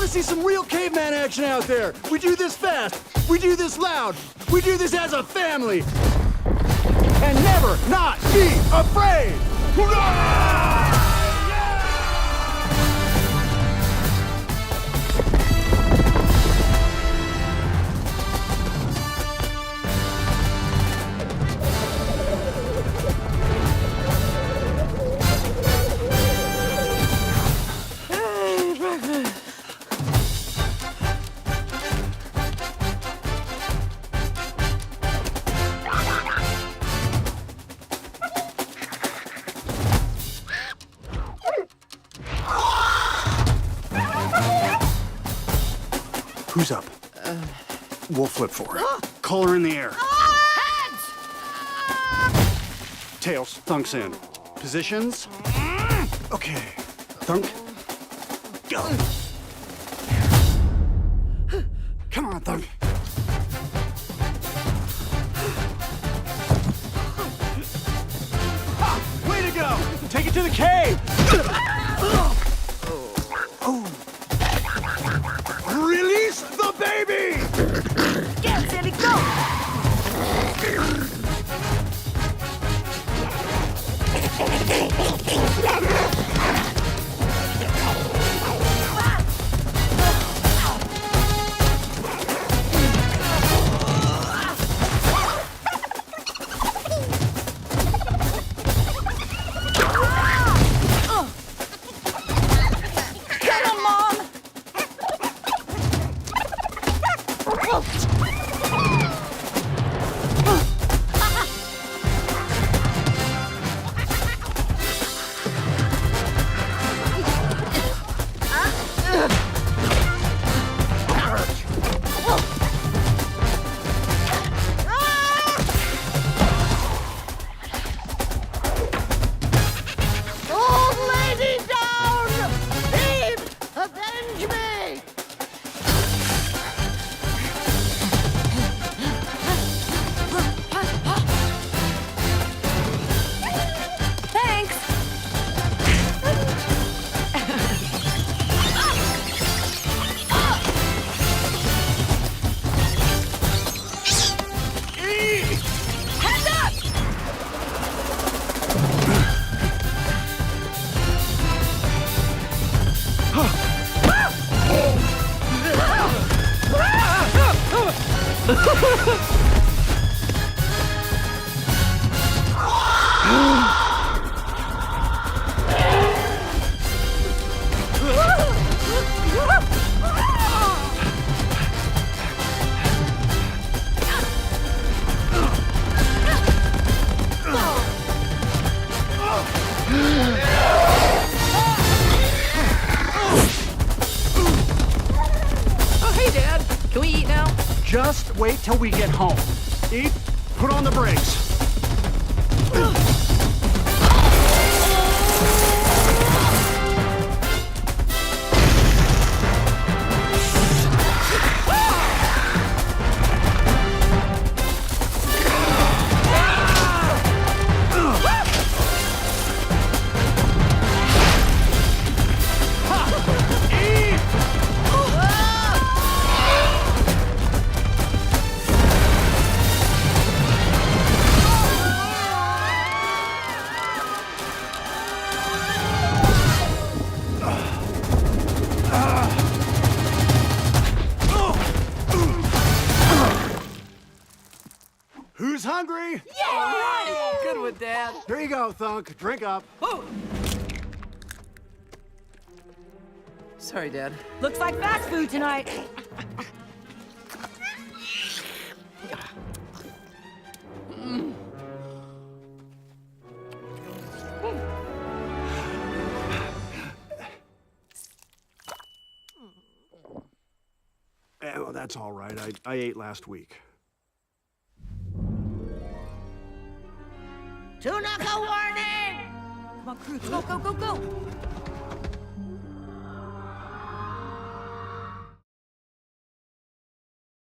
to see some real caveman action out there. We do this fast. We do this loud. We do this as a family. And never not be afraid. Hurrah! Who's up? We'll flip for it. Collar in the air. Heads! Tails. Thunk's in. Positions. Okay. Thunk. Go. Come on, Thunk. Ha! Way to go! Take it to the cave! Release the baby! Get it, Sandy, go! Get him, Mom! Old lady down! Babe, avenge me! Thanks! Heads up! Oh, hey, Dad. Can we eat now? Just wait till we get home. Eat, put on the brakes. Who's hungry? Yeah! Good one, Dad. Here you go, Thunk. Drink up. Oh. Sorry, Dad. Looks like fast food tonight. Well, that's all right. I ate last week. Two-knuckle warning! Come on, Croods, go, go, go, go!